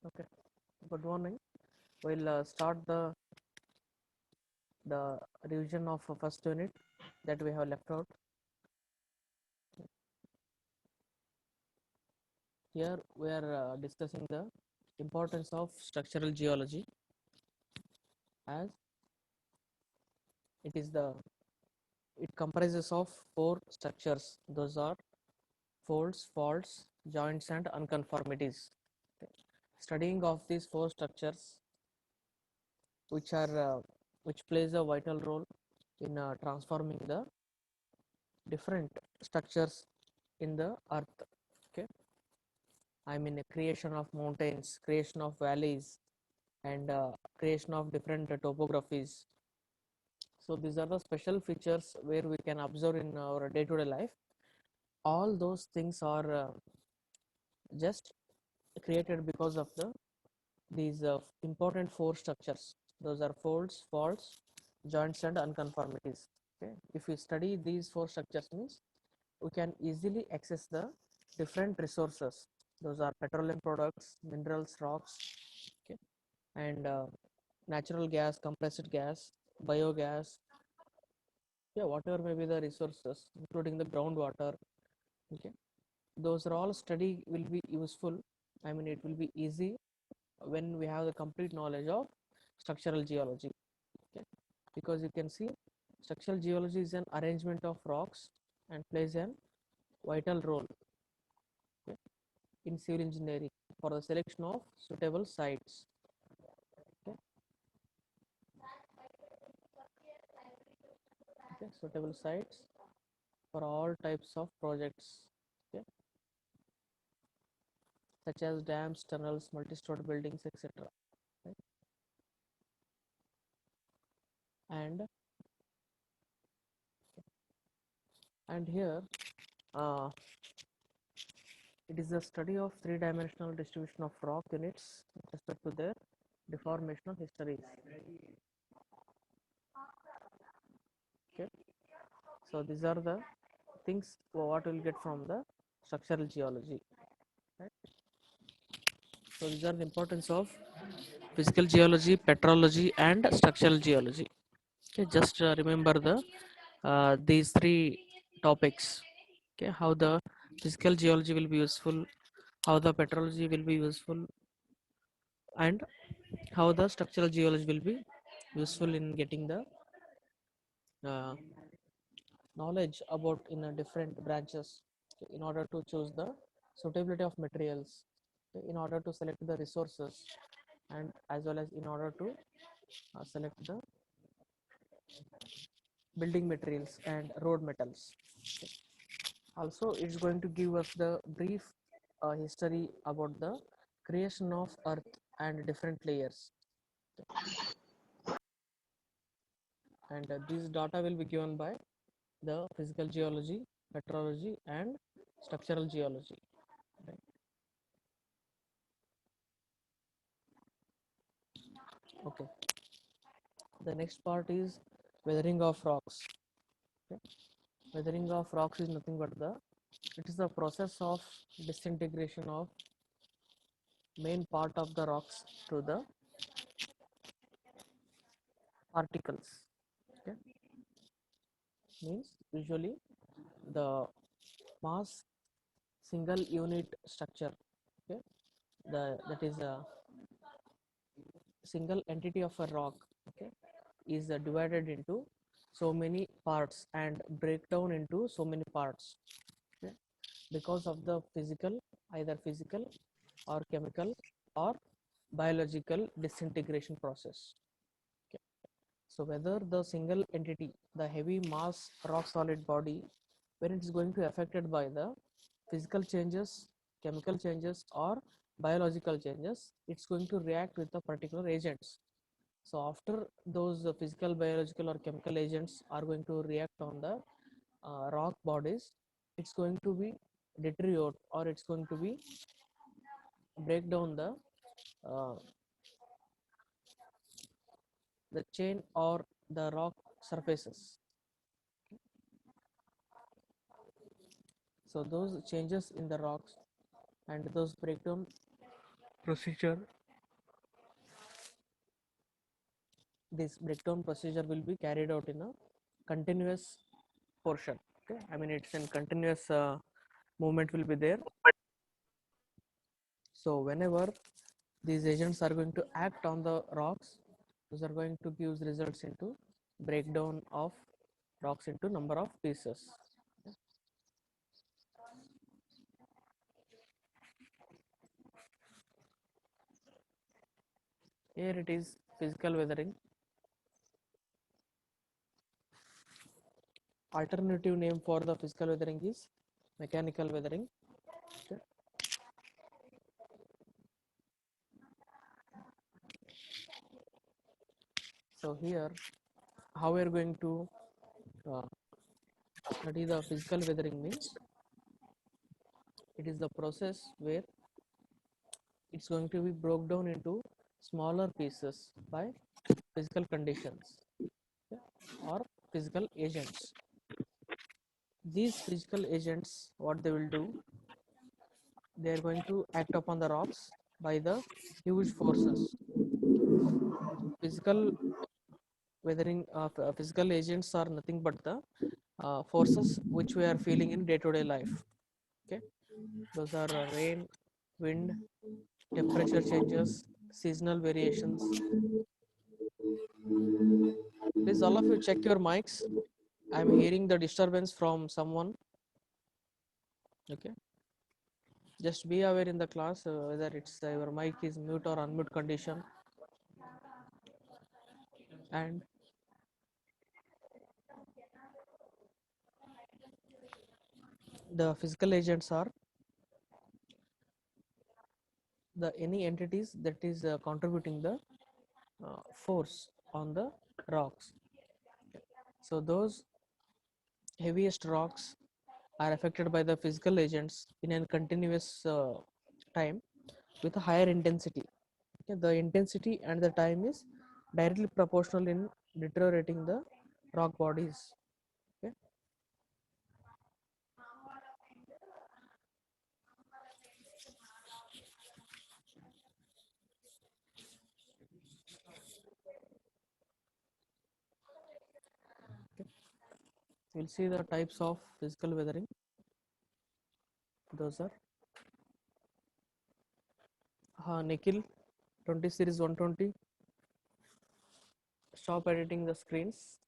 Okay, good morning. We'll start the revision of first unit that we have left out. Here we are discussing the importance of structural geology, as it is the it comprises of four structures. Those are folds, faults, joints, and unconformities. Okay. Studying of these four structures, which plays a vital role in transforming the different structures in the earth. Okay, I mean creation of mountains, creation of valleys, and creation of different topographies. So these are the special features where we can observe in our day-to-day life. All those things are just created because of these important four structures. Those are folds, faults, joints, and unconformities. Okay, if we study these four structures, means we can easily access the different resources. Those are petroleum products, minerals, rocks, okay, and natural gas, compressed gas, biogas, yeah, whatever may be the resources, including the groundwater. Okay, those are all study will be useful. I mean, it will be easy when we have the complete knowledge of structural geology. Okay, because you can see structural geology is an arrangement of rocks and plays an vital role, okay, in civil engineering for the selection of suitable sites. Okay, okay, suitable sites for all types of projects, okay, such as dams, tunnels, multi-story buildings, etc. Right? And here uh, it is a study of three-dimensional distribution of rock units with respect to their deformational histories. Okay, so these are the things what we'll get from the structural geology. Right? So these are the importance of physical geology, petrology, and structural geology. Okay, just remember these three topics. Okay, how the physical geology will be useful, how the petrology will be useful, and how the structural geology will be useful in getting the uh, knowledge about in different branches, okay, in order to choose the suitability of materials, okay, in order to select the resources, and as well as in order to select the building materials and road metals. Okay. Also, it's going to give us the brief history about the creation of earth and different layers. And these data will be given by the physical geology, petrology, and structural geology. Right. Okay. The next part is weathering of rocks. Okay. Weathering of rocks is nothing but it is the process of disintegration of main part of the rocks to the particles. Okay. Means usually the mass single unit structure. Okay. That is a single entity of a rock. Okay, is divided into so many parts and break down into so many parts. Okay, because of the physical, either physical or chemical or biological disintegration process. Okay. So whether the single entity, the heavy mass rock solid body, when it is going to affected by the physical changes, chemical changes, or biological changes, it's going to react with the particular agents. So after those physical, biological, or chemical agents are going to react on the rock bodies, it's going to be deteriorate, or it's going to be break down uh, the chain or the rock surfaces. So those changes in the rocks and those breakdown procedure this breakdown procedure will be carried out in a continuous portion. Okay, I mean it's in continuous movement will be there. So whenever these agents are going to act on the rocks, those are going to give results into breakdown of rocks into number of pieces. Here it is physical weathering. Alternative name for the physical weathering is mechanical weathering. Okay. So here, how we are going to uh, study the physical weathering means it is the process where it's going to be broke down into smaller pieces by physical conditions, okay, or physical agents. These physical agents, what they will do, they are going to act upon the rocks by the huge forces. Physical weathering physical agents are nothing but the forces which we are feeling in day-to-day life. Okay, those are rain, wind, temperature changes, seasonal variations. Please, all of you, check your mics. I'm hearing the disturbance from someone. Okay, just be aware in the class whether it's your mic is mute or unmute condition. And the physical agents are the any entities that is contributing the force on the rocks. So those heaviest rocks are affected by the physical agents in a continuous time with a higher intensity. Okay, the intensity and the time is directly proportional in deteriorating the rock bodies. Okay. Okay. We'll see the types of physical weathering. Those are Nikhil 20 series 120. Stop editing the screens.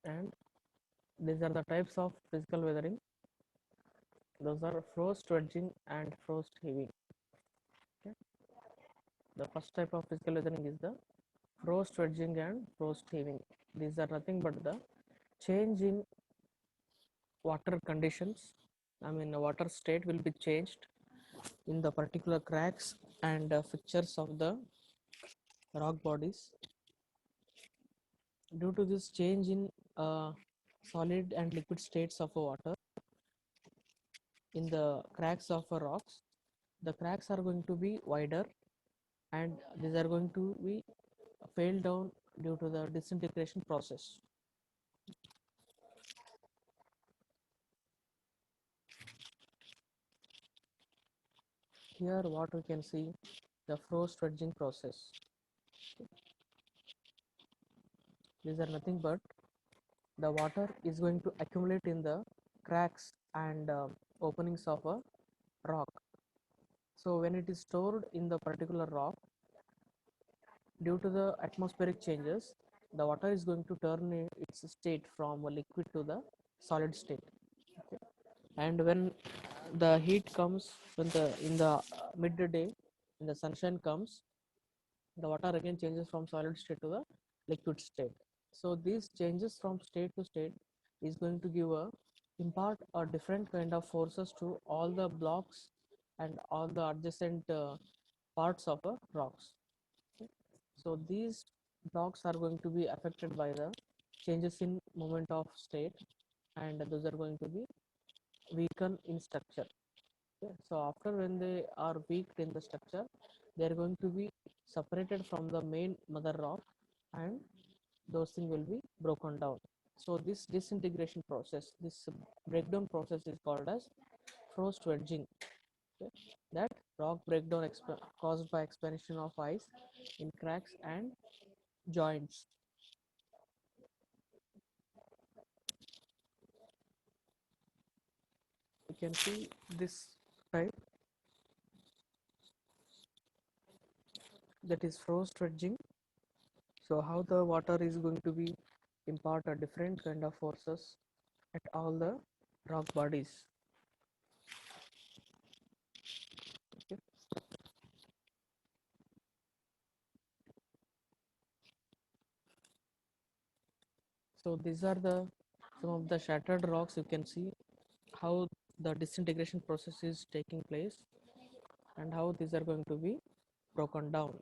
And these are the types of physical weathering. Those are frost wedging and frost heaving. Okay. The first type of physical weathering is the frost wedging and frost heaving. These are nothing but the change in water conditions. I mean, the water state will be changed in the particular cracks and fixtures of the rock bodies. Due to this change in solid and liquid states of water in the cracks of rocks, the cracks are going to be wider and these are going to be failed down due to the disintegration process. Here what we can see, the frost wedging process. These are nothing but the water is going to accumulate in the cracks and openings of a rock. So when it is stored in the particular rock, due to the atmospheric changes, the water is going to turn its state from a liquid to the solid state. Okay. And when the heat comes, when the in the midday, when the sunshine comes, the water again changes from solid state to the liquid state. So these changes from state to state is going to give a impart a different kind of forces to all the blocks and all the adjacent parts of a rocks. Okay. So these blocks are going to be affected by the changes in moment of state, and those are going to be weaken in structure. Okay. So after when they are weak in the structure, they are going to be separated from the main mother rock, and those things will be broken down. So this disintegration process, this breakdown process is called as frost wedging. Okay. That rock breakdown caused by expansion of ice in cracks and joints. You can see this type, that is frost dredging. So how the water is going to be impart a different kind of forces at all the rock bodies. Okay. So these are the some of the shattered rocks. You can see how the disintegration process is taking place and how these are going to be broken down.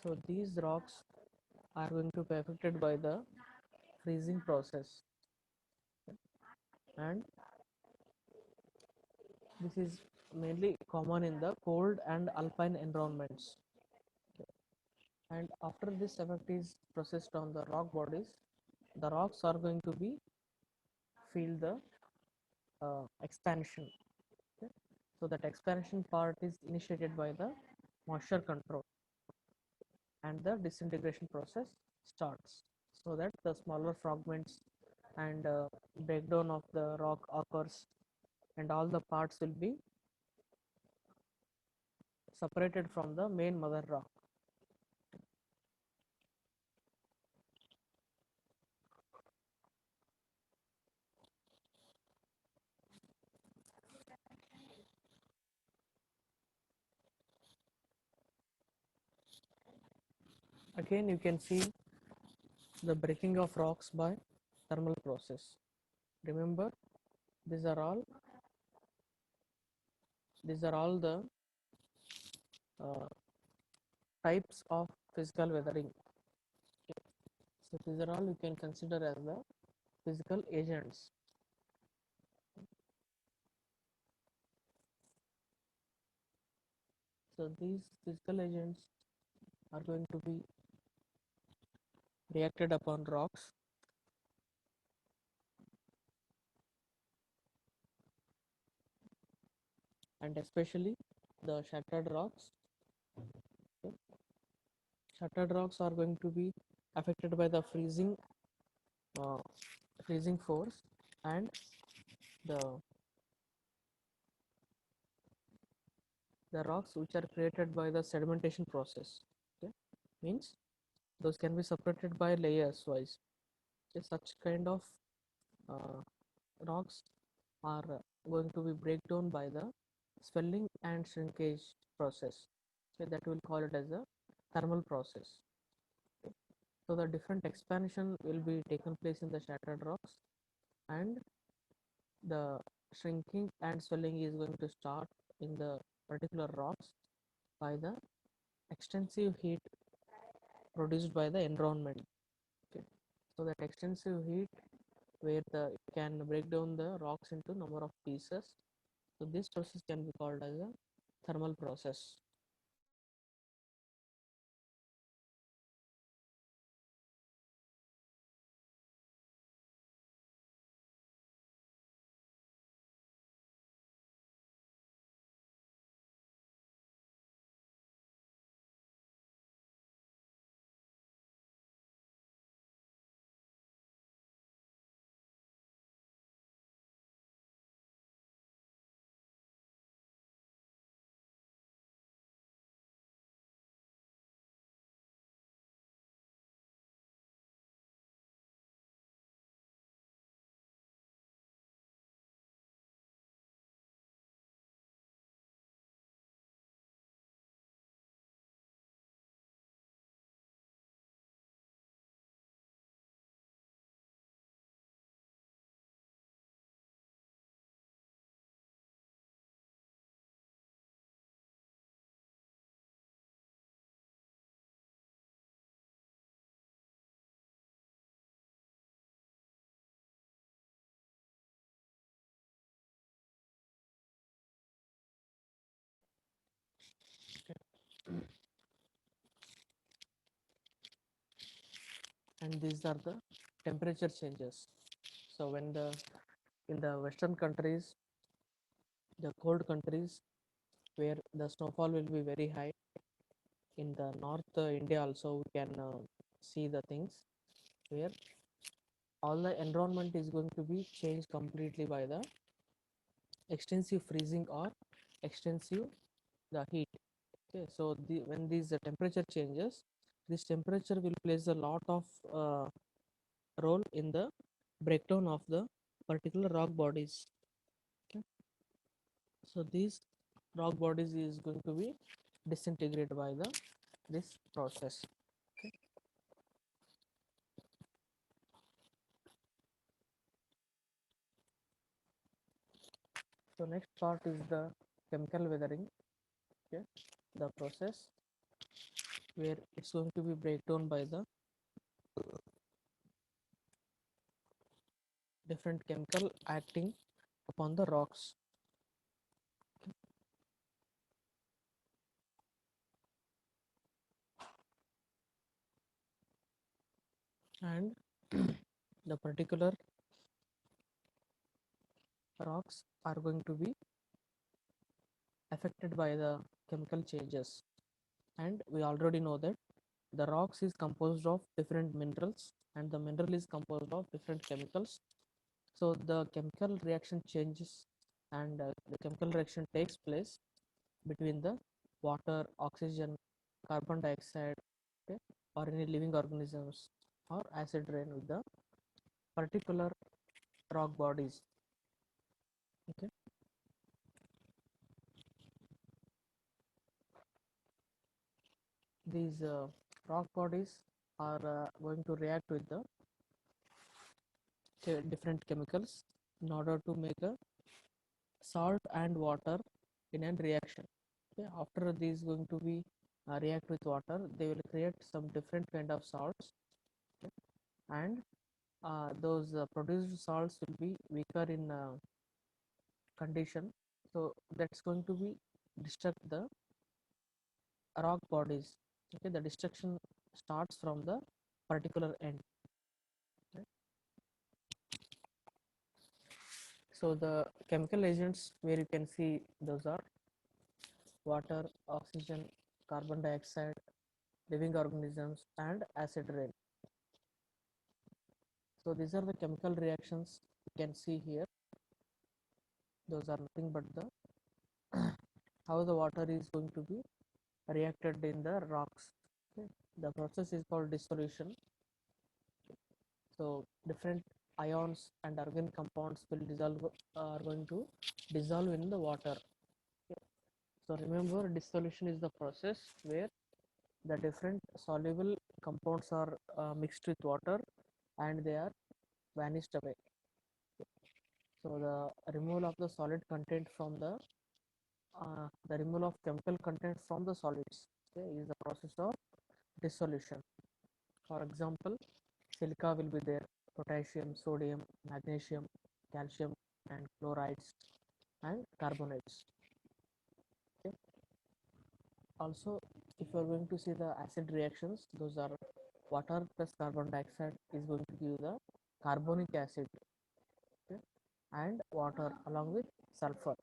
So these rocks are going to be affected by the freezing process, and this is mainly common in the cold and alpine environments. And after this effect is processed on the rock bodies, the rocks are going to be feel the expansion. Okay. So that expansion part is initiated by the moisture control, and the disintegration process starts, so that the smaller fragments and breakdown of the rock occurs, and all the parts will be separated from the main mother rock. Again, you can see the breaking of rocks by thermal process. Remember, these are all the uh, types of physical weathering. Okay. So these are all you can consider as the physical agents. So these physical agents are going to be reacted upon rocks, and especially the shattered rocks. Okay. Shattered rocks are going to be affected by the uh, freezing force, and the rocks which are created by the sedimentation process. Okay. Means those can be separated by layers wise. Okay. Such kind of uh, rocks are going to be breakdown by the swelling and shrinkage process. Okay. That will call it as a thermal process. Okay. So the different expansion will be taken place in the shattered rocks, and the shrinking and swelling is going to start in the particular rocks by the extensive heat produced by the environment. Okay. So that extensive heat where the it can break down the rocks into number of pieces. So this process can be called as a thermal process. and these are the temperature changes. So when the in the western countries, the cold countries where the snowfall will be very high, in the north India also we can see the things where all the environment is going to be changed completely by the extensive freezing or extensive the heat. Okay, so when these temperature changes, this temperature will plays a lot of role in the breakdown of the particular rock bodies. Okay, so these rock bodies is going to be disintegrated by the this process. Okay, so next part is the chemical weathering. Okay, the process where it's going to be breakdown by the different chemical acting upon the rocks. And the particular rocks are going to be affected by the chemical changes, and we already know that the rocks is composed of different minerals and the mineral is composed of different chemicals. So the chemical reaction changes, and the chemical reaction takes place between the water, oxygen, carbon dioxide, okay, or any living organisms, or acid rain with the particular rock bodies. Okay, these rock bodies are going to react with the different chemicals in order to make a salt and water in a reaction. Okay, after these going to be react with water, they will create some different kind of salts. Okay, and those produced salts will be weaker in condition, so that's going to be destruct the rock bodies. Okay, the destruction starts from the particular end. Right? So the chemical agents where you can see those are water, oxygen, carbon dioxide, living organisms, and acid rain. So these are the chemical reactions you can see here. Those are nothing but the how the water is going to be reacted in the rocks. Okay. The process is called dissolution. So different ions and organic compounds will dissolve are going to dissolve in the water. Okay. So remember, dissolution is the process where the different soluble compounds are mixed with water and they are vanished away. So the removal of the solid content from the removal of chemical content from the solids, okay, is the process of dissolution. For example, silica will be there, potassium, sodium, magnesium, calcium, and chlorides and carbonates. Okay. Also, if you are going to see the acid reactions, those are water plus carbon dioxide is going to give the carbonic acid, okay, and water along with sulfur.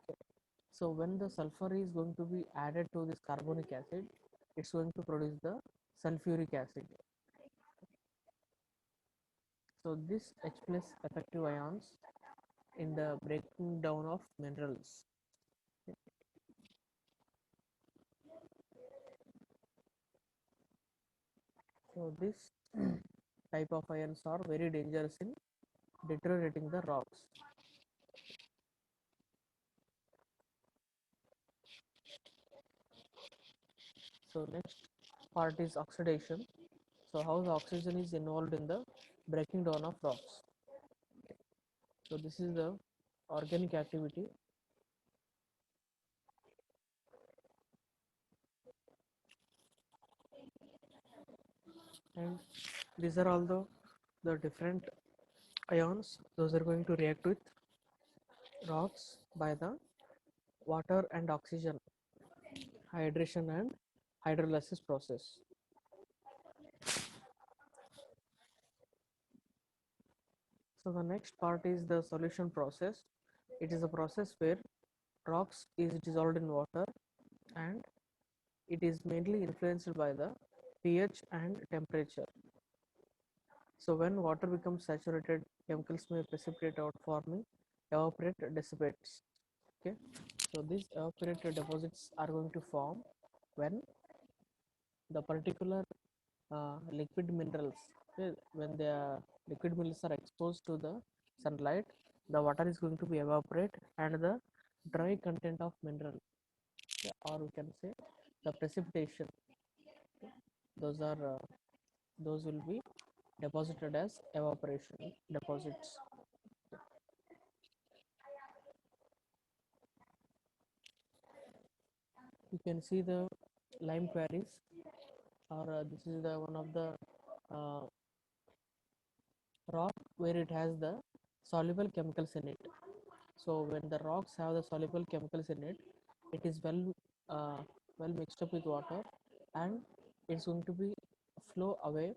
Okay. So when the sulfur is going to be added to this carbonic acid, it's going to produce the sulfuric acid. So this H plus effective ions in the breaking down of minerals. Okay. So this type of ions are very dangerous in deteriorating the rocks. So next part is oxidation. So how the oxygen is involved in the breaking down of rocks. So this is the organic activity, and these are all the different ions. Those are going to react with rocks by the water and oxygen hydration and hydrolysis process. So the next part is the solution process. It is a process where rocks is dissolved in water, and it is mainly influenced by the pH and temperature. So when water becomes saturated, chemicals may precipitate out, forming evaporate dissipates. Okay, so these evaporated deposits are going to form when the particular liquid minerals, okay, when the liquid minerals are exposed to the sunlight, the water is going to be evaporate, and the dry content of mineral, okay, or we can say the precipitation, okay, those are those will be deposited as evaporation deposits. You can see the lime quarries, or this is the one of the uh, rock where it has the soluble chemicals in it. So when the rocks have the soluble chemicals in it, it is uh, well mixed up with water, and it's going to be flow away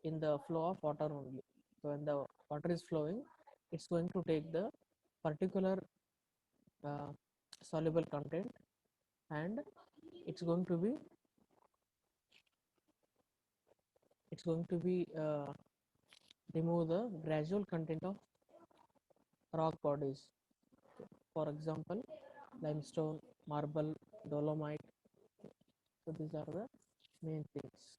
in the flow of water only. So when the water is flowing, it's going to take the particular uh, soluble content, and it's going to be it's going to be remove the gradual content of rock bodies. For example, limestone, marble, dolomite. So these are the main things.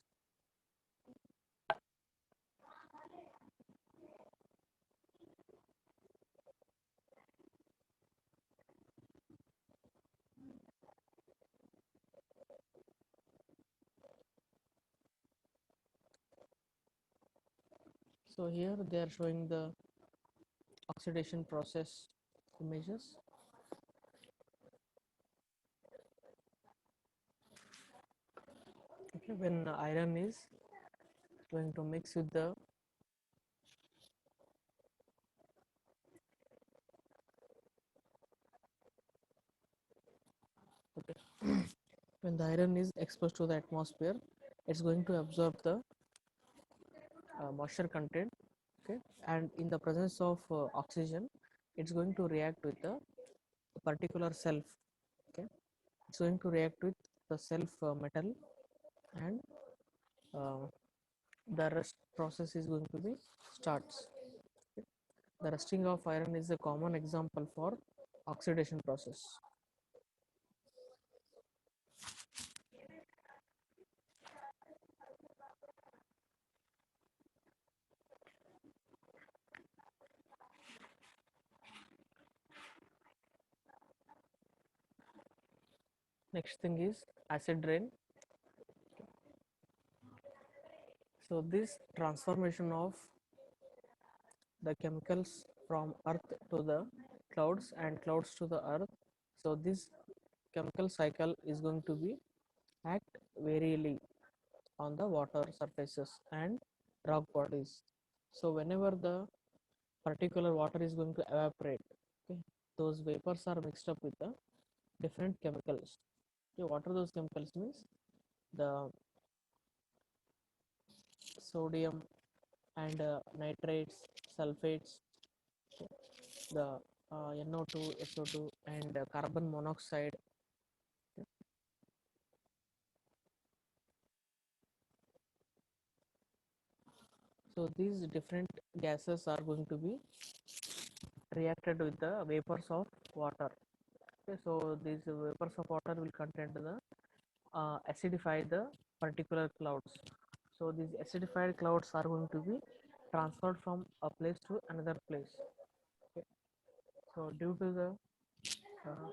So here they are showing the oxidation process images. Okay, when iron is going to mix with the okay, when the iron is exposed to the atmosphere, it's going to absorb the moisture content. Okay, and in the presence of oxygen, it's going to react with the particular self. Okay, it's going to react with the self metal, and uh, the rust process is going to be starts. Okay. The rusting of iron is a common example for oxidation process. Next thing is acid rain. So this transformation of the chemicals from earth to the clouds and clouds to the earth. So this chemical cycle is going to be act varily on the water surfaces and rock bodies. So whenever the particular water is going to evaporate, okay, those vapors are mixed up with the different chemicals. Okay, what are those chemicals means? The sodium and nitrates, sulfates, the NO2, SO2, and carbon monoxide. So these different gases are going to be reacted with the vapors of water. Okay, so these vapors of water will contain the acidify the particular clouds. So these acidified clouds are going to be transferred from a place to another place. Okay. So due to the uh,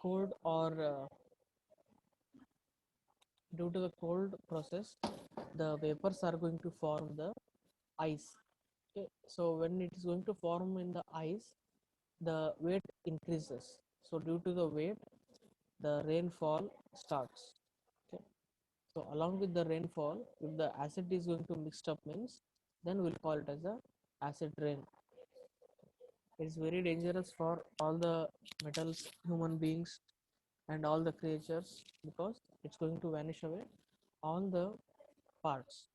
cold or due to the cold process, the vapors are going to form the ice. Okay. So when it is going to form in the ice, the weight increases. So due to the weight, the rainfall starts. Okay. So along with the rainfall, if the acid is going to mixed up means, then we'll call it as a acid rain. It's very dangerous for all the metals, human beings, and all the creatures, because it's going to vanish away all the parts.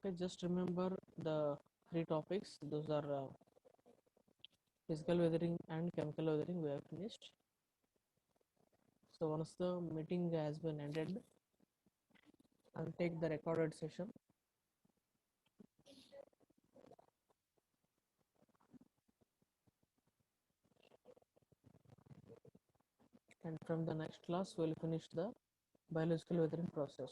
Okay, just remember the three topics. Those are physical weathering and chemical weathering. We have finished. So once the meeting has been ended, I'll take the recorded session. And from the next class, we'll finish the biological weathering process.